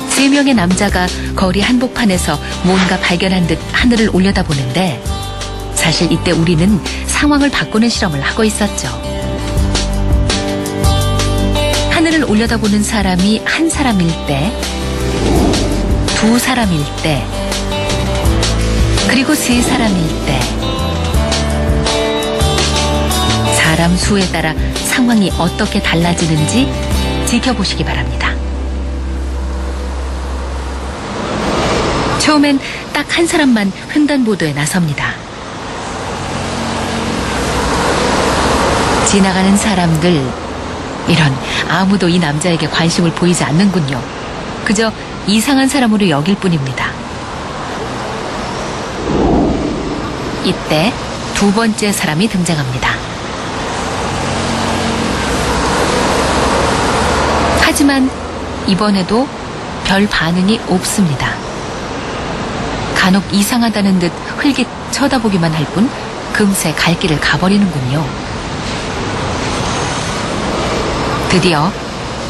세 명의 남자가 거리 한복판에서 뭔가 발견한 듯 하늘을 올려다보는데 사실 이때 우리는 상황을 바꾸는 실험을 하고 있었죠. 하늘을 올려다보는 사람이 한 사람일 때, 두 사람일 때, 그리고 세 사람일 때 사람 수에 따라 상황이 어떻게 달라지는지 지켜보시기 바랍니다. 처음엔 딱 한 사람만 횡단보도에 나섭니다. 지나가는 사람들, 이런 아무도 이 남자에게 관심을 보이지 않는군요. 그저 이상한 사람으로 여길 뿐입니다. 이때 두 번째 사람이 등장합니다. 하지만 이번에도 별 반응이 없습니다. 간혹 이상하다는 듯 흘깃 쳐다보기만 할 뿐 금세 갈 길을 가버리는군요. 드디어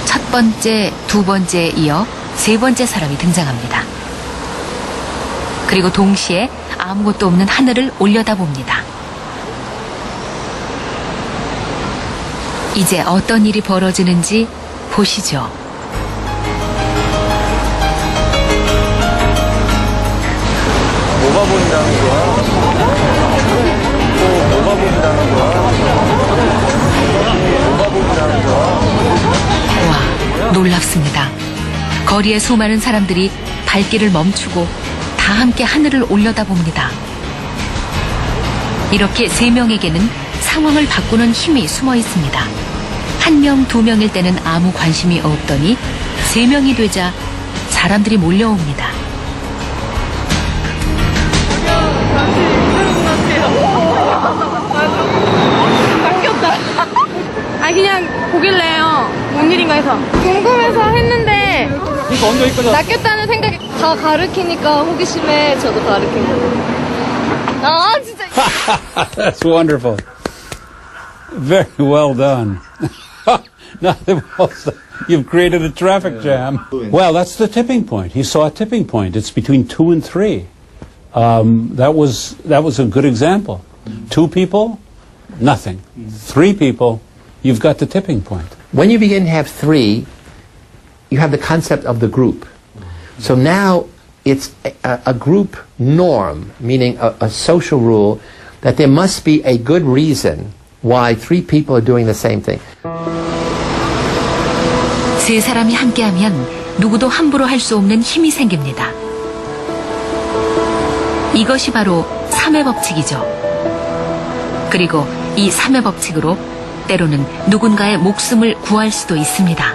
첫 번째, 두 번째에 이어 세 번째 사람이 등장합니다. 그리고 동시에 아무것도 없는 하늘을 올려다봅니다. 이제 어떤 일이 벌어지는지 보시죠. 뭐가 보인다는 거야? 뭐가 보인다는 거야? 뭐가 보인다는 거야? 와, 놀랍습니다. 거리의 수많은 사람들이 발길을 멈추고 다 함께 하늘을 올려다봅니다. 이렇게 세 명에게는 상황을 바꾸는 힘이 숨어 있습니다. 한 명, 두 명일 때는 아무 관심이 없더니 세 명이 되자 사람들이 몰려옵니다. 바뀌었다. 아 그냥 보길래요. 뭔 일인가 해서 궁금해서 했는데 낚였다는 생각이 다 가르치니까 호기심에 저도 가르친 거예요. 아 진짜. That's wonderful. Very well done. Nothing else. You've created a traffic jam. Well, that's the tipping point. He saw a tipping point. It's between 2 and 3. That was a good example. 2 people, nothing. 3 people, you've got the tipping point. When you begin to have 3, you have the concept of the group. So now it's a group norm, meaning a social rule, that there must be a good reason why 3 people are doing the same thing. 세 사람이 함께하면 누구도 함부로 할 수 없는 힘이 생깁니다. 이것이 바로 3의 법칙이죠. 그리고 이 3의 법칙으로 때로는 누군가의 목숨을 구할 수도 있습니다.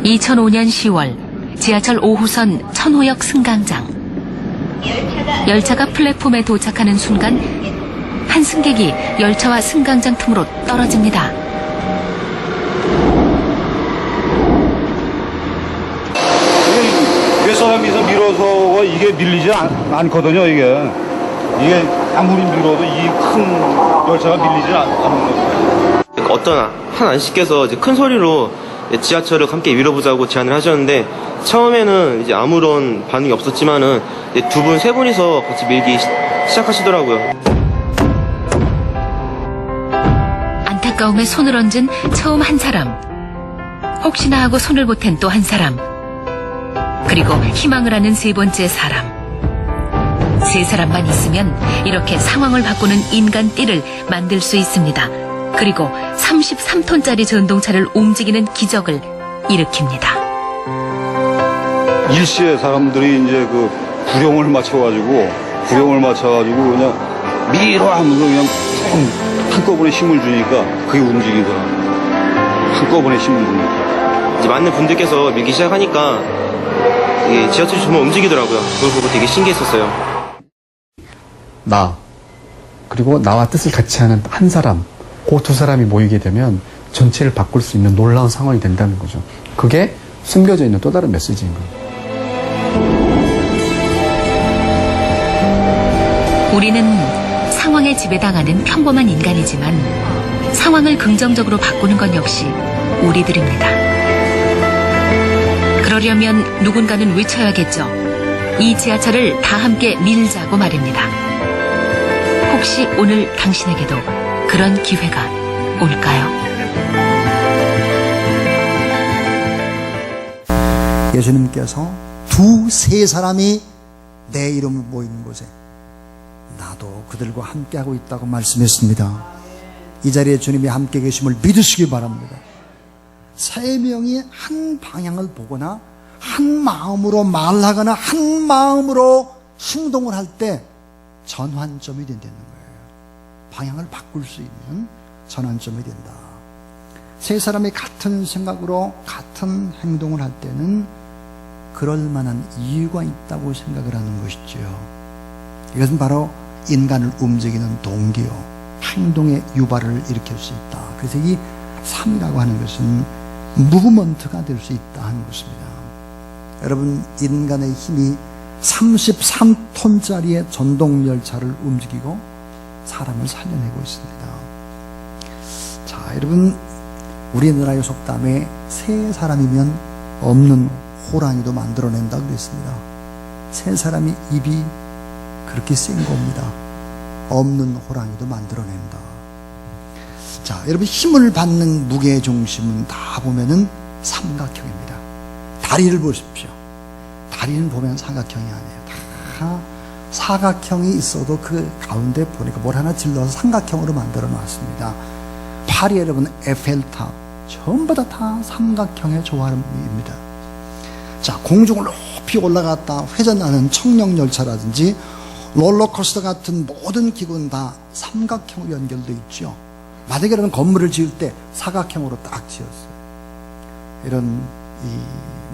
2005년 10월 지하철 5호선 천호역 승강장. 열차가 플랫폼에 도착하는 순간 한 승객이 열차와 승강장 틈으로 떨어집니다. 윗사람에서 밀어서 이게 밀리지 않거든요. 이게 아무리 밀어도 이 큰 열차가 밀리지 않는 거죠. 어떤 한 안씨께서 이제 큰 소리로 지하철을 함께 밀어보자고 제안을 하셨는데 처음에는 이제 아무런 반응이 없었지만은 두 분, 세 분이서 같이 밀기 시작하시더라고요. 안타까움에 손을 얹은 처음 한 사람, 혹시나 하고 손을 보탠 또 한 사람, 그리고 희망을 하는 세 번째 사람. 세 사람만 있으면 이렇게 상황을 바꾸는 인간 띠를 만들 수 있습니다. 그리고 33톤짜리 전동차를 움직이는 기적을 일으킵니다. 일시에 사람들이 이제 그 구령을 맞춰가지고 그냥 밀어 하면서 그냥 한꺼번에 힘을 주니까 그게 움직이더라. 한꺼번에 힘을 주니까. 이제 많은 분들께서 밀기 시작하니까 이게 지하철이 정말 움직이더라고요. 그걸 보고 되게 신기했었어요. 나, 그리고 나와 뜻을 같이 하는 한 사람, 그 두 사람이 모이게 되면 전체를 바꿀 수 있는 놀라운 상황이 된다는 거죠. 그게 숨겨져 있는 또 다른 메시지인 거예요. 우리는 상황에 지배당하는 평범한 인간이지만 상황을 긍정적으로 바꾸는 건 역시 우리들입니다. 그러려면 누군가는 외쳐야겠죠. 이 지하철을 다 함께 밀자고 말입니다. 혹시 오늘 당신에게도 그런 기회가 올까요? 예수님께서 두세 사람이 내 이름을 모이는 곳에 나도 그들과 함께하고 있다고 말씀했습니다. 이 자리에 주님이 함께 계심을 믿으시기 바랍니다. 세 명이 한 방향을 보거나 한 마음으로 말하거나 한 마음으로 행동을 할 때 전환점이 된다는 거예요. 방향을 바꿀 수 있는 전환점이 된다. 세 사람이 같은 생각으로 같은 행동을 할 때는 그럴 만한 이유가 있다고 생각을 하는 것이죠. 이것은 바로 인간을 움직이는 동기요, 행동의 유발을 일으킬 수 있다. 그래서 이 3이라고 하는 것은 무브먼트가 될 수 있다 하는 것입니다. 여러분, 인간의 힘이 33톤짜리의 전동열차를 움직이고 사람을 살려내고 있습니다. 자, 여러분, 우리나라의 속담에 세 사람이면 없는 호랑이도 만들어낸다 그랬습니다. 세 사람이 입이 그렇게 센 겁니다. 없는 호랑이도 만들어낸다. 자, 여러분, 힘을 받는 무게의 중심은 다 보면은 삼각형입니다. 다리를 보십시오. 다리는 보면 삼각형이 아니에요. 다 사각형이 있어도 그 가운데 보니까 뭘 하나 질러서 삼각형으로 만들어 놨습니다. 팔이 여러분 에펠탑 전부 다 삼각형의 조화입니다. 자, 공중을 높이 올라갔다 회전하는 청룡열차라든지 롤러코스터 같은 모든 기구는 다 삼각형으로 연결되어 있죠. 만약에 여러분 건물을 지을 때 사각형으로 딱 지었어요. 이런 이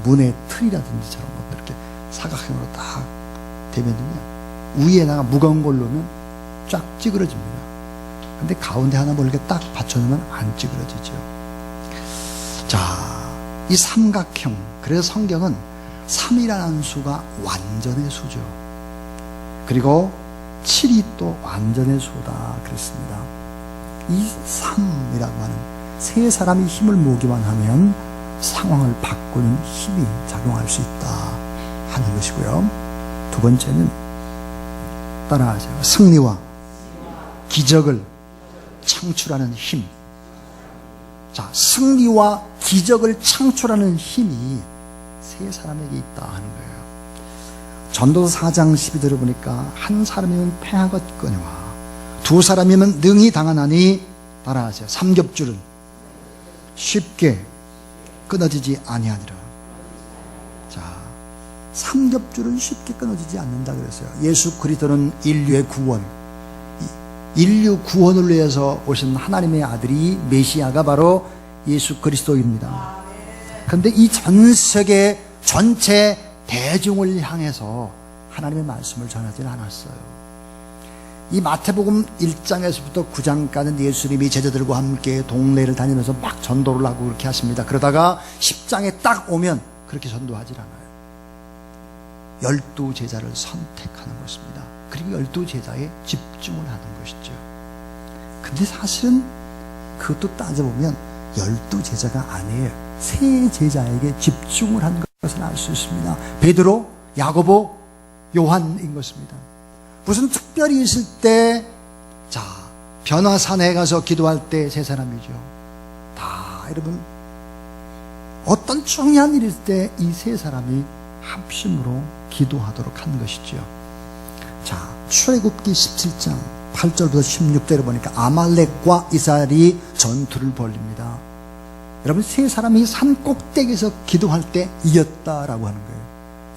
문의 틀이라든지 저런 것들 이렇게 사각형으로 딱 되면요, 위에다가 무거운 걸 놓으면 쫙 찌그러집니다. 근데 가운데 하나 뭘 이렇게 딱 받쳐놓으면 안 찌그러지죠. 자, 이 삼각형, 그래서 성경은 3이라는 수가 완전의 수죠. 그리고 7이 또 완전의 수다 그랬습니다. 이 3이라고 하는 세 사람이 힘을 모으기만 하면 상황을 바꾸는 힘이 작용할 수 있다 하는 것이고요. 두 번째는 따라하세요. 승리와 기적을 창출하는 힘. 자, 승리와 기적을 창출하는 힘이 세 사람에게 있다 하는 거예요. 전도서 4장 12절을 보니까 한 사람이면 패하겠거니와 두 사람이면 능히 당하나니 따라하세요. 삼겹줄은 쉽게 끊어지지 아니하니라. 자, 삼겹줄은 쉽게 끊어지지 않는다 그랬어요. 예수 그리스도는 인류의 구원, 인류 구원을 위해서 오신 하나님의 아들이 메시아가 바로 예수 그리스도입니다. 그런데 이 전 세계 전체 대중을 향해서 하나님의 말씀을 전하지 않았어요. 이 마태복음 1장에서부터 9장까지는 예수님이 제자들과 함께 동네를 다니면서 막 전도를 하고 그렇게 하십니다. 그러다가 10장에 딱 오면 그렇게 전도하지 않아요. 12제자를 선택하는 것입니다. 그리고 12제자에 집중을 하는 것이죠. 근데 사실은 그것도 따져보면 12제자가 아니에요. 세 제자에게 집중을 한 것을 알 수 있습니다. 베드로, 야고보, 요한인 것입니다. 무슨 특별히 있을 때, 자, 변화산에 가서 기도할 때 세 사람이죠. 다 여러분, 어떤 중요한 일이 있을 때 이 세 사람이 합심으로 기도하도록 한 것이죠. 자, 출애굽기 17장 8절부터 16절을 보니까 아말렉과 이스라엘이 전투를 벌립니다. 여러분, 세 사람이 산 꼭대기에서 기도할 때 이겼다라고 하는 거예요.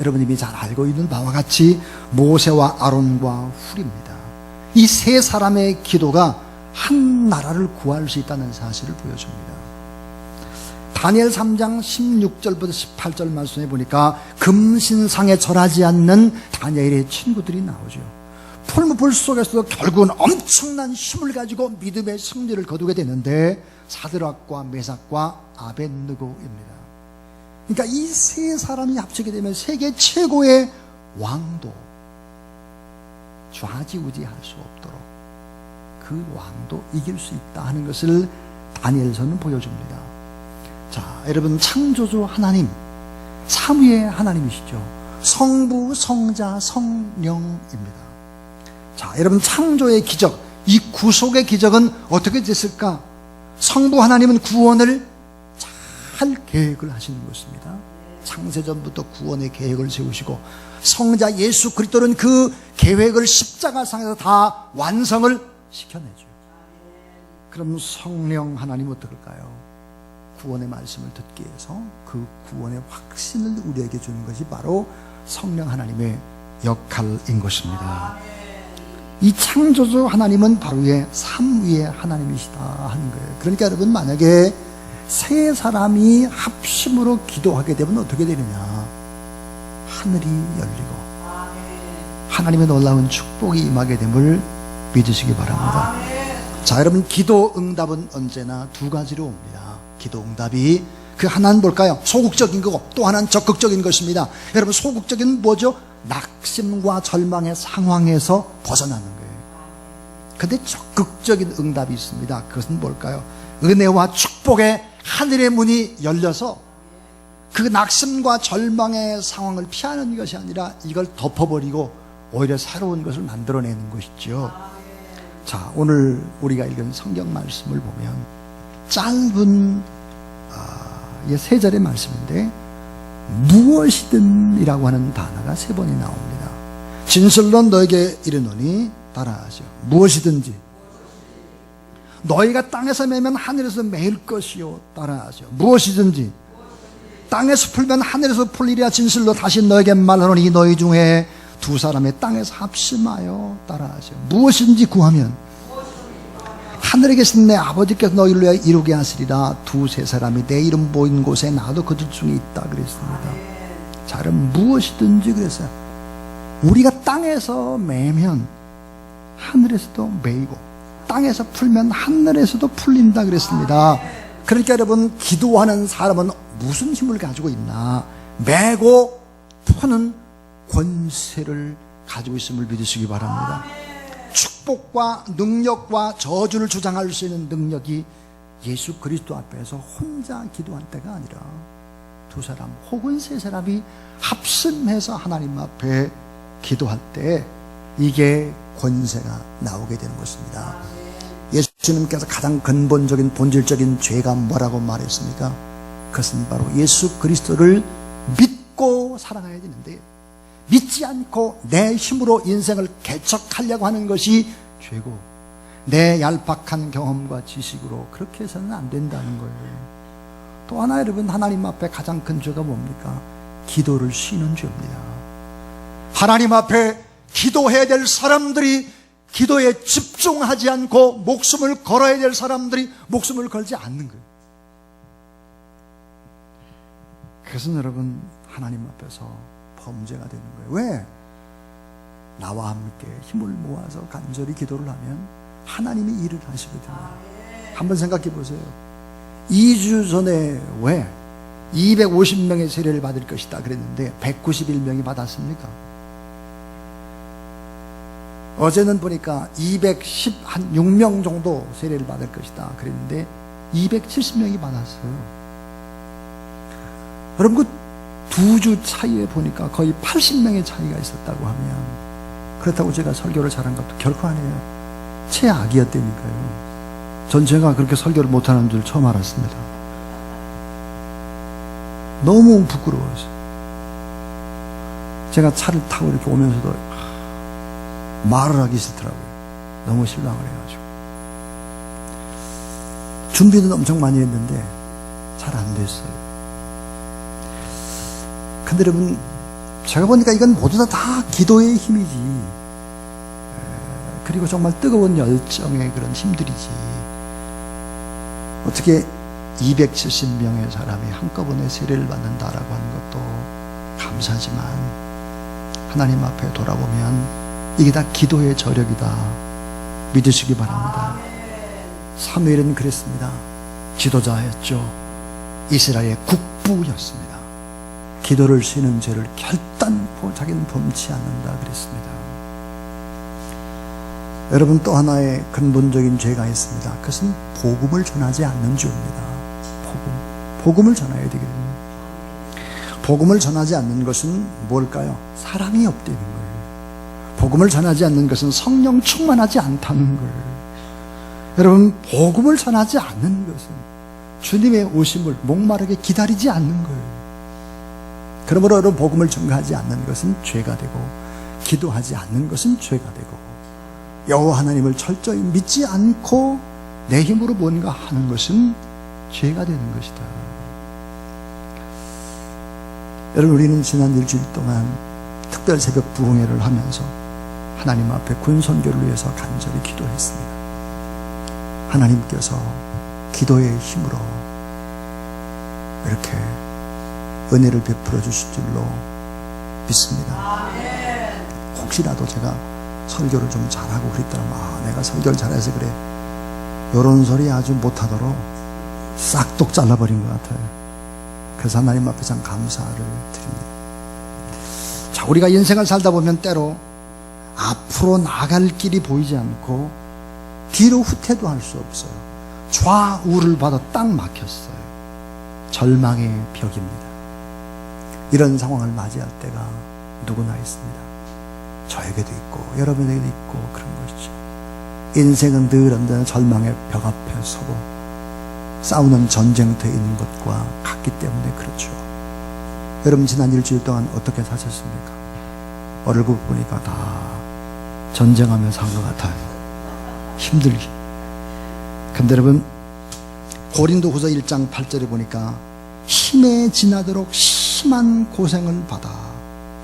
여러분 이미 잘 알고 있는 바와 같이 모세와 아론과 훌입니다. 이 세 사람의 기도가 한 나라를 구할 수 있다는 사실을 보여줍니다. 다니엘 3장 16절부터 18절 말씀해 보니까 금신상에 절하지 않는 다니엘의 친구들이 나오죠. 풀무불 속에서도 결국은 엄청난 힘을 가지고 믿음의 승리를 거두게 되는데 사드락과 메삭과 아벳느고입니다. 그러니까 이 세 사람이 합치게 되면 세계 최고의 왕도, 좌지우지할 수 없도록 그 왕도 이길 수 있다 하는 것을 다니엘서는 보여줍니다. 자, 여러분, 창조주 하나님, 삼위의 하나님이시죠. 성부, 성자, 성령입니다. 자, 여러분, 창조의 기적, 이 구속의 기적은 어떻게 됐을까? 성부 하나님은 구원을 잘 계획을 하시는 것입니다. 창세전부터 구원의 계획을 세우시고, 성자 예수 그리스도는 그 계획을 십자가상에서 다 완성을 시켜내죠. 그럼 성령 하나님 어떨까요? 구원의 말씀을 듣기 위해서 그 구원의 확신을 우리에게 주는 것이 바로 성령 하나님의 역할인 것입니다. 이 창조주 하나님은 바로 삼위의 하나님이시다 하는 거예요. 그러니까 여러분, 만약에 세 사람이 합심으로 기도하게 되면 어떻게 되느냐? 하늘이 열리고 하나님의 놀라운 축복이 임하게 됨을 믿으시기 바랍니다. 자, 여러분, 기도 응답은 언제나 두 가지로 옵니다. 기도 응답이, 그 하나는 뭘까요? 소극적인 거고 또 하나는 적극적인 것입니다. 여러분, 소극적인 뭐죠? 낙심과 절망의 상황에서 벗어나는 거예요. 근데 적극적인 응답이 있습니다. 그것은 뭘까요? 은혜와 축복의 하늘의 문이 열려서 그 낙심과 절망의 상황을 피하는 것이 아니라 이걸 덮어버리고 오히려 새로운 것을 만들어내는 것이죠. 자, 오늘 우리가 읽은 성경 말씀을 보면 짧은 세 절의 말씀인데, 무엇이든 이라고 하는 단어가 세 번이 나옵니다. 진실로 너에게 이르노니 따라하시오. 무엇이든지. 너희가 땅에서 매면 하늘에서 매일 것이요. 따라하시오. 무엇이든지. 땅에서 풀면 하늘에서 풀리리라. 진실로 다시 너에게 말하노니 너희 중에 두 사람의 땅에서 합심하여 따라하시오. 무엇이든지 구하면 하늘에 계신 내 아버지께서 너희를 위하여 이루게 하시리라. 두세 사람이 내 이름 보인 곳에 나도 그들 중에 있다 그랬습니다. 자, 그럼 무엇이든지 그랬어요. 우리가 땅에서 매면 하늘에서도 매이고 땅에서 풀면 하늘에서도 풀린다 그랬습니다. 그러니까 여러분, 기도하는 사람은 무슨 힘을 가지고 있나? 매고 푸는 권세를 가지고 있음을 믿으시기 바랍니다. 축복과 능력과 저주를 주장할 수 있는 능력이 예수 그리스도 앞에서 혼자 기도한 때가 아니라 두 사람 혹은 세 사람이 합심해서 하나님 앞에 기도할 때 이게 권세가 나오게 되는 것입니다. 예수님께서 가장 근본적인 본질적인 죄가 뭐라고 말했습니까? 그것은 바로 예수 그리스도를 믿고 살아가야 되는데, 믿지 않고 내 힘으로 인생을 개척하려고 하는 것이 죄고, 내 얄팍한 경험과 지식으로 그렇게 해서는 안 된다는 거예요. 또 하나, 여러분, 하나님 앞에 가장 큰 죄가 뭡니까? 기도를 쉬는 죄입니다. 하나님 앞에 기도해야 될 사람들이 기도에 집중하지 않고 목숨을 걸어야 될 사람들이 목숨을 걸지 않는 거예요. 그것은 여러분, 하나님 앞에서 범죄가 되는 거예요. 왜? 나와 함께 힘을 모아서 간절히 기도를 하면 하나님이 일을 하시거든요. 한번 생각해 보세요. 2주 전에 왜 250명의 세례를 받을 것이다 그랬는데 191명이 받았습니까? 어제는 보니까 216명 정도 세례를 받을 것이다 그랬는데 270명이 받았어요. 여러분, 그 2주 차이에 보니까 거의 80명의 차이가 있었다고 하면, 그렇다고 제가 설교를 잘한 것도 결코 아니에요. 최악이었다니까요. 전 제가 그렇게 설교를 못하는 줄 처음 알았습니다. 너무 부끄러워서 제가 차를 타고 이렇게 오면서도 말을 하기 싫더라고요. 너무 실망을 해가지고. 준비는 엄청 많이 했는데 잘 안 됐어요. 근데 여러분, 제가 보니까 이건 모두 다 기도의 힘이지, 그리고 정말 뜨거운 열정의 그런 힘들이지, 어떻게 270명의 사람이 한꺼번에 세례를 받는다라고 하는 것도 감사하지만 하나님 앞에 돌아보면 이게 다 기도의 저력이다 믿으시기 바랍니다. 사무엘은 그랬습니다. 지도자였죠. 이스라엘의 국부였습니다. 기도를 쉬는 죄를 결단코 자기는 범치 않는다 그랬습니다. 여러분, 또 하나의 근본적인 죄가 있습니다. 그것은 복음을 전하지 않는 죄입니다. 복음을 전해야 되거든요. 복음을 전하지 않는 것은 뭘까요? 사랑이 없다는 거예요. 복음을 전하지 않는 것은 성령 충만하지 않다는 거예요. 여러분, 복음을 전하지 않는 것은 주님의 오심을 목마르게 기다리지 않는 거예요. 그러므로 여러분, 복음을 전가하지 않는 것은 죄가 되고, 기도하지 않는 것은 죄가 되고, 여호와 하나님을 철저히 믿지 않고 내 힘으로 뭔가 하는 것은 죄가 되는 것이다. 여러분, 우리는 지난 일주일 동안 특별 새벽 부흥회를 하면서 하나님 앞에 군선교를 위해서 간절히 기도했습니다. 하나님께서 기도의 힘으로 이렇게 은혜를 베풀어 주실 줄로 믿습니다. 혹시라도 제가 설교를 좀 잘하고 그랬더라면, 내가 설교를 잘해서 그래, 요런 소리 아주 못하도록 싹둑 잘라버린 것 같아요. 그래서 하나님 앞에 참 감사를 드립니다. 자, 우리가 인생을 살다 보면 때로 앞으로 나갈 길이 보이지 않고 뒤로 후퇴도 할 수 없어요. 좌우를 봐도 딱 막혔어요. 절망의 벽입니다. 이런 상황을 맞이할 때가 누구나 있습니다. 저에게도 있고 여러분에게도 있고 그런 것이죠. 인생은 늘 언제나 절망의 벽 앞에 서고 싸우는 전쟁터에 있는 것과 같기 때문에 그렇죠. 여러분, 지난 일주일 동안 어떻게 사셨습니까? 얼굴 보니까 다 전쟁하면서 한 것 같아요. 힘들게. 근데 여러분, 고린도후서 1장 8절에 보니까 힘에 지나도록 심한 고생을 받아,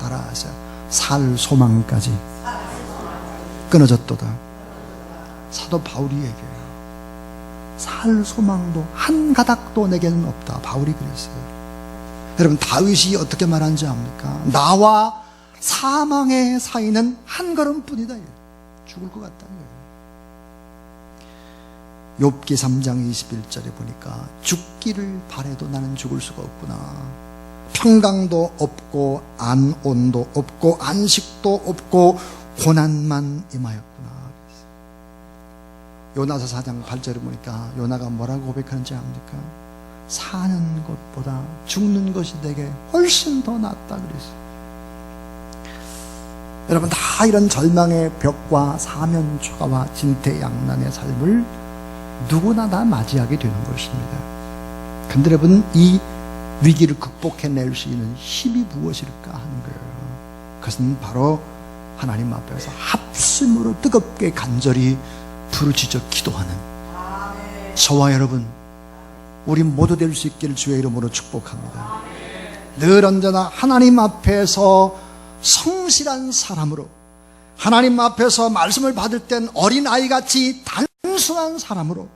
따라하세요, 살 소망까지 끊어졌도다. 사도 바울이 얘기해요. 살 소망도 한 가닥도 내게는 없다. 바울이 그랬어요. 여러분, 다윗이 어떻게 말한지 압니까? 나와 사망의 사이는 한 걸음뿐이다. 죽을 것 같다는 거예요. 욥기 3장 21절에 보니까 죽기를 바래도 나는 죽을 수가 없구나. 평강도 없고 안온도 없고 안식도 없고 고난만 임하였구나. 요나서 4장 8절에 보니까 요나가 뭐라고 고백하는지 압니까? 사는 것보다 죽는 것이 내게 훨씬 더 낫다 그랬어요. 여러분, 다 이런 절망의 벽과 사면초가와 진퇴양난의 삶을 누구나 다 맞이하게 되는 것입니다. 근데 여러분, 이 위기를 극복해낼 수 있는 힘이 무엇일까 하는 거예요. 그것은 바로 하나님 앞에서 합심으로 뜨겁게 간절히 부르짖어 기도하는 저와 여러분, 우리 모두 될 수 있기를 주의 이름으로 축복합니다. 늘 언제나 하나님 앞에서 성실한 사람으로, 하나님 앞에서 말씀을 받을 땐 어린아이같이 단순한 사람으로,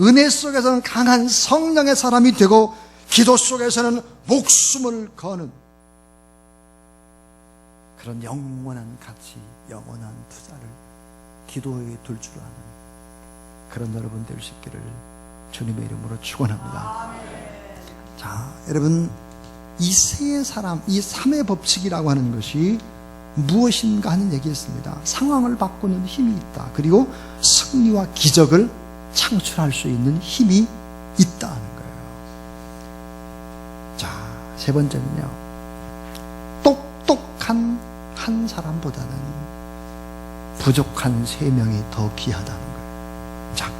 은혜 속에서는 강한 성령의 사람이 되고 기도 속에서는 목숨을 거는 그런 영원한 가치, 영원한 투자를 기도에 둘 줄 아는 그런 여러분 될 수 있기를 주님의 이름으로 축원합니다. 자, 여러분, 이 세 사람, 이 3의 법칙이라고 하는 것이 무엇인가 하는 얘기였습니다. 상황을 바꾸는 힘이 있다. 그리고 승리와 기적을 창출할 수 있는 힘이 있다는 거예요. 자, 세 번째는요, 똑똑한 한 사람보다는 부족한 3명이 더 귀하다는 거예요. 자,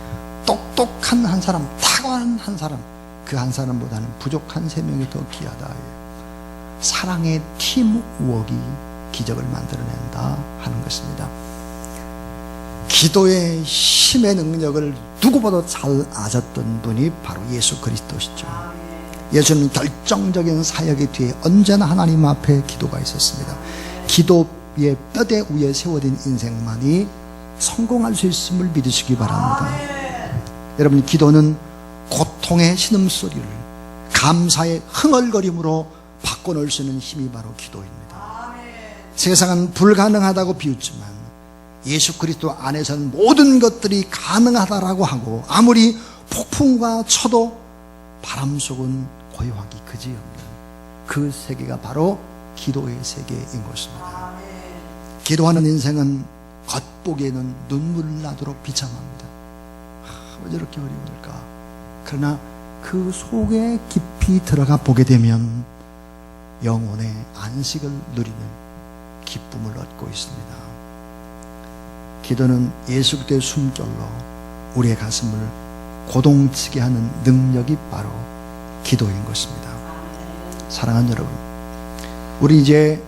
똑똑한 한 사람, 탁월한 한 사람, 그 한 사람보다는 부족한 3명이 더 귀하다. 사랑의 팀워크가 기적을 만들어낸다 하는 것입니다. 기도의 힘의 능력을 누구보다 잘 아셨던 분이 바로 예수 그리스도시죠. 예수는 결정적인 사역의 뒤에 언제나 하나님 앞에 기도가 있었습니다. 기도의 뼈대 위에 세워진 인생만이 성공할 수 있음을 믿으시기 바랍니다. 여러분, 기도는 고통의 신음소리를 감사의 흥얼거림으로 바꿔놓을 수 있는 힘이 바로 기도입니다. 세상은 불가능하다고 비웃지만 예수 그리스도 안에서는 모든 것들이 가능하다라고 하고, 아무리 폭풍과 쳐도 바람 속은 고요하기 그지없는 그 세계가 바로 기도의 세계인 것입니다. 기도하는 인생은 겉보 겉보기에는 눈물 나도록 비참합니다. 왜 저렇게 어려울까? 그러나 그 속에 깊이 들어가 보게 되면 영혼의 안식을 누리는 기쁨을 얻고 있습니다. 기도는 예수 그리스도의 숨결로 우리의 가슴을 고동치게 하는 능력이 바로 기도인 것입니다. 사랑하는 여러분, 우리 이제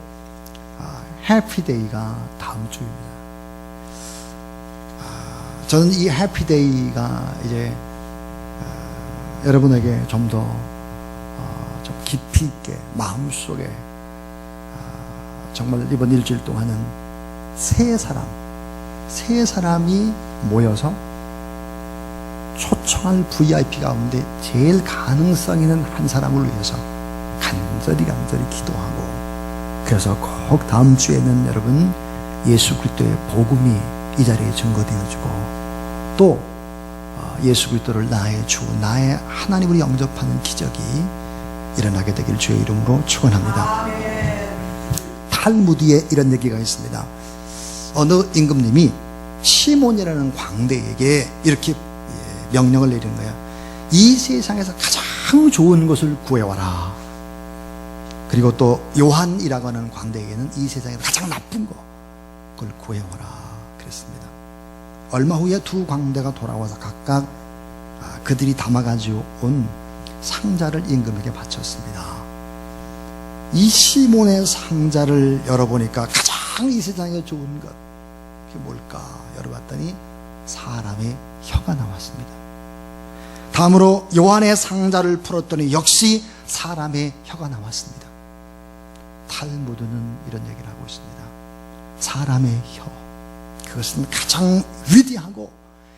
해피데이가 다음 주입니다. 저는 이 해피데이가 이제 여러분에게 좀 더 좀 깊이 있게 마음속에 정말 이번 일주일 동안은 세 사람이 모여서 초청할 VIP 가운데 제일 가능성 있는 한 사람을 위해서 간절히 기도하고, 그래서 꼭 다음 주에는 여러분 예수 그리스도의 복음이 이 자리에 증거되어지고 또 예수 그리스도를 나의 주, 나의 하나님으로 영접하는 기적이 일어나게 되길 주의 이름으로 축원합니다. 탈무드에 이런 얘기가 있습니다. 어느 임금님이 시몬이라는 광대에게 이렇게 명령을 내리는 거야. 이 세상에서 가장 좋은 것을 구해와라. 그리고 또 요한이라고 하는 광대에게는 이 세상에서 가장 나쁜 거, 그걸 구해와라 그랬습니다. 얼마 후에 두 광대가 돌아와서 각각 그들이 담아가지고 온 상자를 임금에게 바쳤습니다. 이 시몬의 상자를 열어보니까 가장 이 세상에 좋은 것, 그게 뭘까 열어봤더니 사람의 혀가 나왔습니다. 다음으로 요한의 상자를 풀었더니 역시 사람의 혀가 나왔습니다. 탈무드는 이런 얘기를 하고 있습니다. 사람의 혀, 그것은 가장 위대하고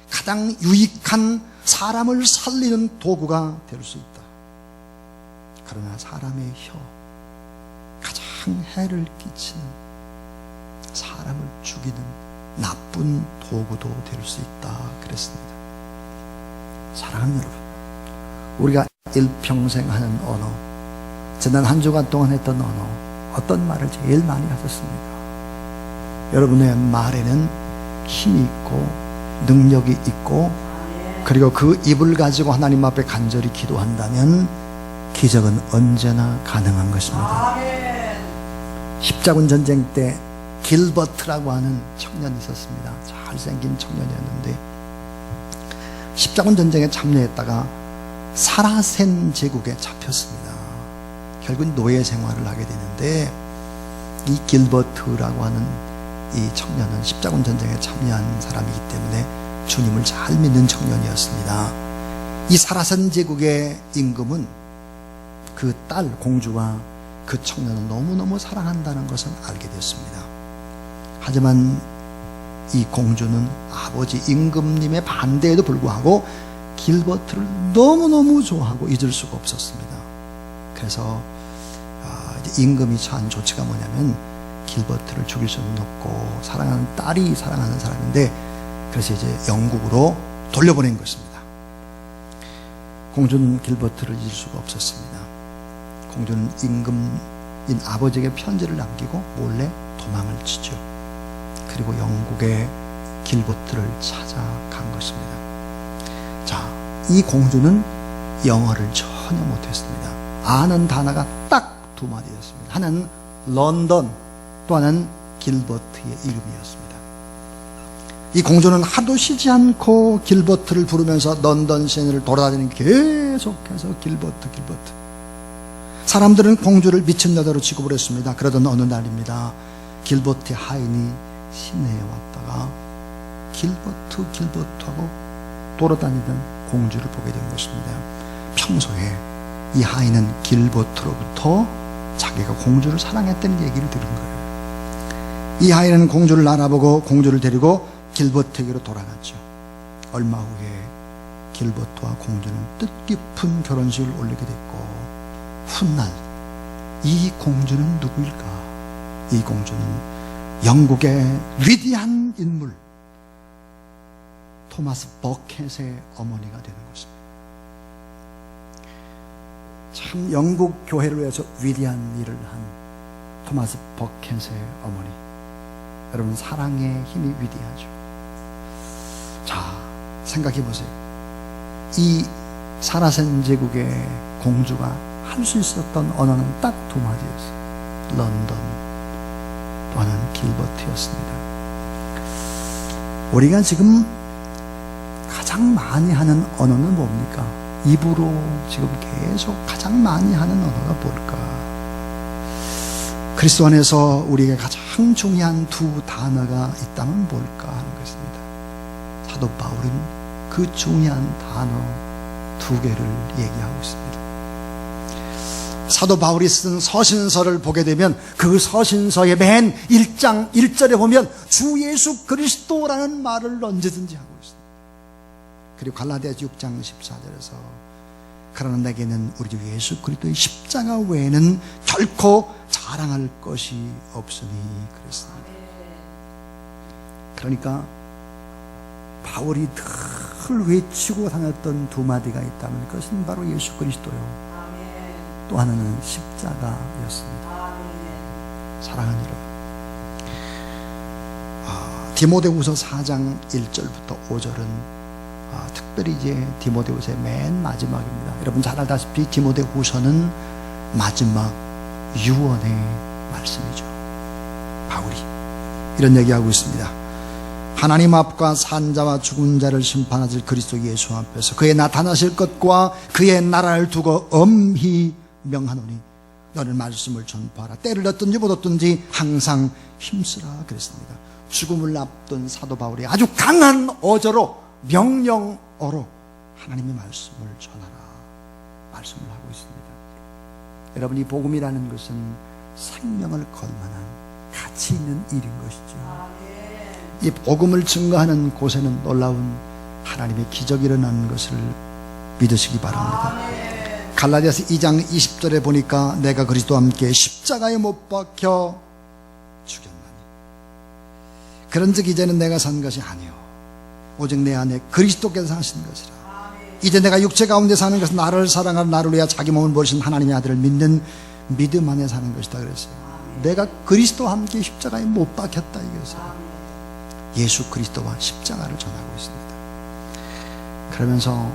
가장 유익한 사람을 살리는 도구가 될 수 있다. 그러나 사람의 혀, 가장 해를 끼치는, 사람을 죽이는 나쁜 도구도 될 수 있다 그랬습니다. 사랑하는 여러분, 우리가 일평생 하는 언어, 지난 한 주간 동안 했던 언어, 어떤 말을 제일 많이 하셨습니까? 여러분의 말에는 힘이 있고 능력이 있고, 그리고 그 입을 가지고 하나님 앞에 간절히 기도한다면 기적은 언제나 가능한 것입니다. 십자군 전쟁 때 길버트라고 하는 청년이 있었습니다. 잘생긴 청년이었는데 십자군 전쟁에 참여했다가 사라센 제국에 잡혔습니다. 결국 노예 생활을 하게 되는데, 이 길버트라고 하는 이 청년은 십자군 전쟁에 참여한 사람이기 때문에 주님을 잘 믿는 청년이었습니다. 이 사라센 제국의 임금은 그 딸 공주가 그 청년을 너무너무 사랑한다는 것을 알게 됐습니다. 하지만 이 공주는 아버지 임금님의 반대에도 불구하고 길버트를 너무너무 좋아하고 잊을 수가 없었습니다. 그래서 임금이 처한 조치가 뭐냐면 길버트를 죽일 수는 없고 사랑하는 딸이 사랑하는 사람인데, 그래서 이제 영국으로 돌려보낸 것입니다. 공주는 길버트를 잊을 수가 없었습니다. 공주는 임금인 아버지에게 편지를 남기고 몰래 도망을 치죠. 그리고 영국의 길버트를 찾아간 것입니다. 자, 이 공주는 영어를 전혀 못했습니다. 아는 단어가 딱 두 마디였습니다. 하나는 런던, 또 하나는 길버트의 이름이었습니다. 이 공주는 하도 쉬지 않고 길버트를 부르면서 런던 시내를 돌아다니는, 계속해서 길버트. 사람들은 공주를 미친 여자로 취급을 했습니다. 그러던 어느 날입니다. 길버트의 하인이 시내에 왔다가 길버트하고 돌아다니던 공주를 보게 된 것입니다. 평소에 이 하인은 길버트로부터 자기가 공주를 사랑했다는 얘기를 들은 거예요. 이 하인은 공주를 알아보고 공주를 데리고 길버트에게로 돌아갔죠. 얼마 후에 길버트와 공주는 뜻깊은 결혼식을 올리게 됐고, 훗날 이 공주는 누구일까? 이 공주는 영국의 위대한 인물 토마스 버켓의 어머니가 되는 것입니다. 참 영국 교회를 위해서 위대한 일을 한 토마스 버켓의 어머니. 여러분, 사랑의 힘이 위대하죠. 자, 생각해 보세요. 이 사라센 제국의 공주가 할 수 있었던 언어는 딱 두 마디였어요. 런던, 또 하나는 길버트였습니다. 우리가 지금 가장 많이 하는 언어는 뭡니까? 입으로 지금 계속 가장 많이 하는 언어가 뭘까? 그리스도 안에서 우리에게 가장 중요한 두 단어가 있다면 뭘까 하는 것입니다. 사도 바울은 그 중요한 단어 두 개를 얘기하고 있습니다. 사도 바울이 쓴 서신서를 보게 되면 그 서신서의 맨 1장 1절에 보면 주 예수 그리스도라는 말을 언제든지 하고 있습니다. 그리고 갈라디아서 6장 14절에서 그러나 내게는 우리 주 예수 그리스도의 십자가 외에는 결코 자랑할 것이 없으니 그랬습니다. 그러니까 바울이 늘 외치고 다녔던 두 마디가 있다면 그것은 바로 예수 그리스도요, 또 하나는 십자가였습니다. 사랑하는 여러분, 디모데후서 4장 1절부터 5절은 특별히 이제 디모데후서의 맨 마지막입니다. 여러분 잘 알다시피 디모데후서는 마지막 유언의 말씀이죠. 바울이 이런 얘기하고 있습니다. 하나님 앞과 산자와 죽은 자를 심판하실 그리스도 예수 앞에서 그의 나타나실 것과 그의 나라를 두고 엄히 명하노니 너는 말씀을 전파하라. 때를 얻든지 못 얻든지 항상 힘쓰라 그랬습니다. 죽음을 앞둔 사도 바울이 아주 강한 어조로, 명령어로 하나님의 말씀을 전하라 말씀을 하고 있습니다. 여러분, 이 복음이라는 것은 생명을 걸 만한 가치 있는 일인 것이죠. 이 복음을 증거하는 곳에는 놀라운 하나님의 기적이 일어나는 것을 믿으시기 바랍니다. 갈라디아서 2장 20절에 보니까 내가 그리스도와 함께 십자가에 못 박혀 죽였나니 그런즉 이제는 내가 산 것이 아니요 오직 내 안에 그리스도께서 사신 것이라. 이제 내가 육체 가운데 사는 것은 나를 사랑하는 나를 위하여 자기 몸을 버리신 하나님의 아들을 믿는 믿음 안에 사는 것이다 그랬어요. 내가 그리스도와 함께 십자가에 못 박혔다 이것을 예수 그리스도와 십자가를 전하고 있습니다. 그러면서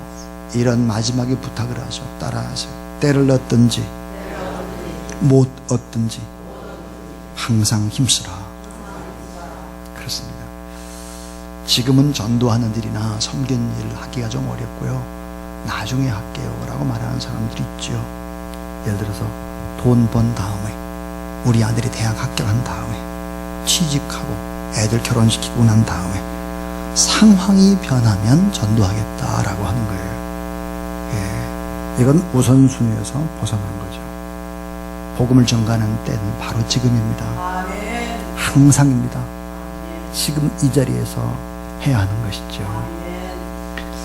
이런 마지막에 부탁을 하죠. 따라하세요. 때를 얻든지 못 얻든지 항상 힘쓰라. 그렇습니다. 지금은 전도하는 일이나 섬기는 일을 하기가 좀 어렵고요. 나중에 할게요 라고 말하는 사람들이 있죠. 예를 들어서 돈 번 다음에, 우리 아들이 대학 합격한 다음에, 취직하고 애들 결혼시키고 난 다음에 상황이 변하면 전도하겠다라고 하는 거예요. 예, 이건 우선순위에서 벗어난 거죠. 복음을 전가하는 때는 바로 지금입니다. 항상입니다. 지금 이 자리에서 해야 하는 것이죠.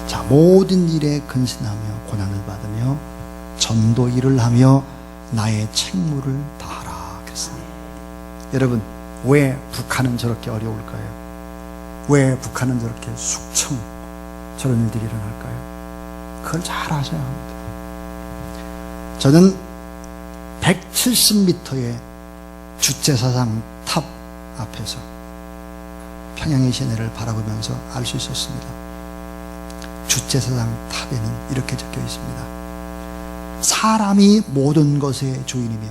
자, 모든 일에 근신하며 고난을 받으며 전도 일을 하며 나의 책무를 다하라 그랬습니다. 여러분, 왜 북한은 저렇게 어려울까요? 왜 북한은 저렇게 숙청 저런 일들이 일어날까요? 그걸 잘 아셔야 합니다. 저는 170m의 주체사상 탑 앞에서 평양의 시내를 바라보면서 알 수 있었습니다. 주체사상 탑에는 이렇게 적혀 있습니다. 사람이 모든 것의 주인이며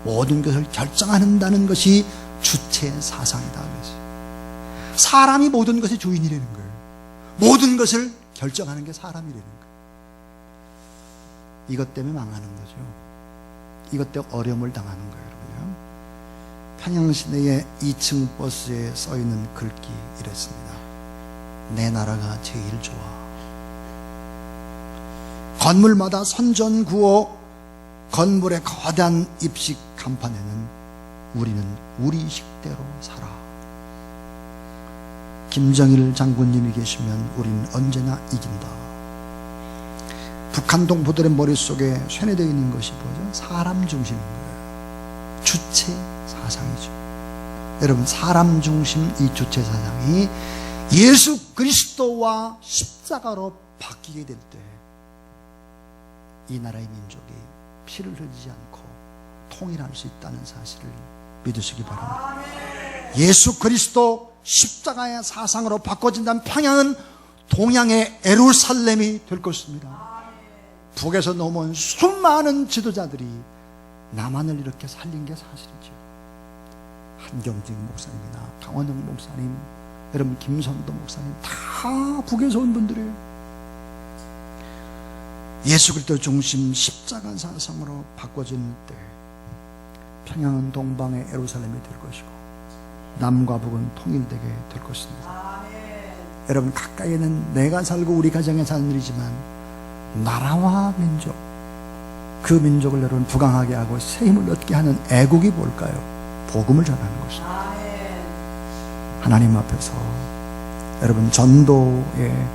모든 것을 결정한다는 것이 주체사상이다 그랬어요. 사람이 모든 것의 주인이라는 거예요. 모든 것을 결정하는 게 사람이라는 거예요. 이것 때문에 망하는 거죠. 이것 때문에 어려움을 당하는 거예요. 여러분요. 평양시내의 2층 버스에 써있는 글귀 이랬습니다. 내 나라가 제일 좋아. 건물마다 선전구호, 건물의 거대한 입식 간판에는 우리는 우리 식대로 살아. 김정일 장군님이 계시면 우리는 언제나 이긴다. 북한 동포들의 머릿속에 쇠뇌되어 있는 것이 뭐죠? 사람 중심인 거예요. 주체 사상이죠. 여러분, 사람 중심 이 주체 사상이 예수 그리스도와 십자가로 바뀌게 될 때 이 나라의 민족이 피를 흘리지 않고 통일할 수 있다는 사실을 믿으시기 바랍니다. 예수 그리스도 십자가의 사상으로 바꿔진다면 평양은 동양의 예루살렘이 될 것입니다. 북에서 넘어온 수많은 지도자들이 남한을 이렇게 살린 게 사실이죠. 한경직 목사님이나 강원영 목사님, 여러분 김선도 목사님 다 북에서 온 분들이에요. 예수 그리스도 중심 십자가 사상으로 바꿔진 때 평양은 동방의 예루살렘이 될 것이고 남과 북은 통일되게 될 것입니다. 여러분 가까이에는 내가 살고 우리 가정에 사는 일이지만 나라와 민족, 그 민족을 여러분 부강하게 하고 새 힘을 얻게 하는 애국이 뭘까요? 복음을 전하는 것입니다. 하나님 앞에서 여러분 전도에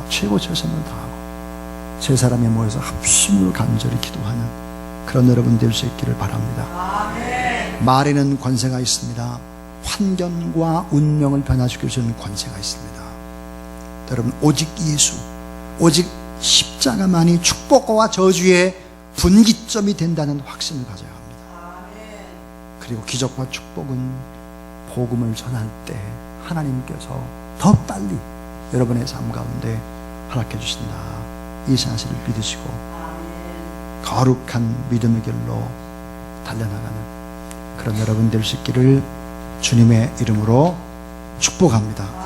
최고 최선을 다하고 세 사람이 모여서 합심으로 간절히 기도하는 그런 여러분 될 수 있기를 바랍니다. 말에는 권세가 있습니다. 환경과 운명을 변화시킬 수 있는 권세가 있습니다. 여러분 오직 예수, 오직 십자가만이 축복과 저주의 분기점이 된다는 확신을 가져야 합니다. 그리고 기적과 축복은 복음을 전할 때 하나님께서 더 빨리 여러분의 삶 가운데 허락해 주신다. 이 사실을 믿으시고 거룩한 믿음의 길로 달려나가는 그런 여러분 될 수 있기를 주님의 이름으로 축복합니다.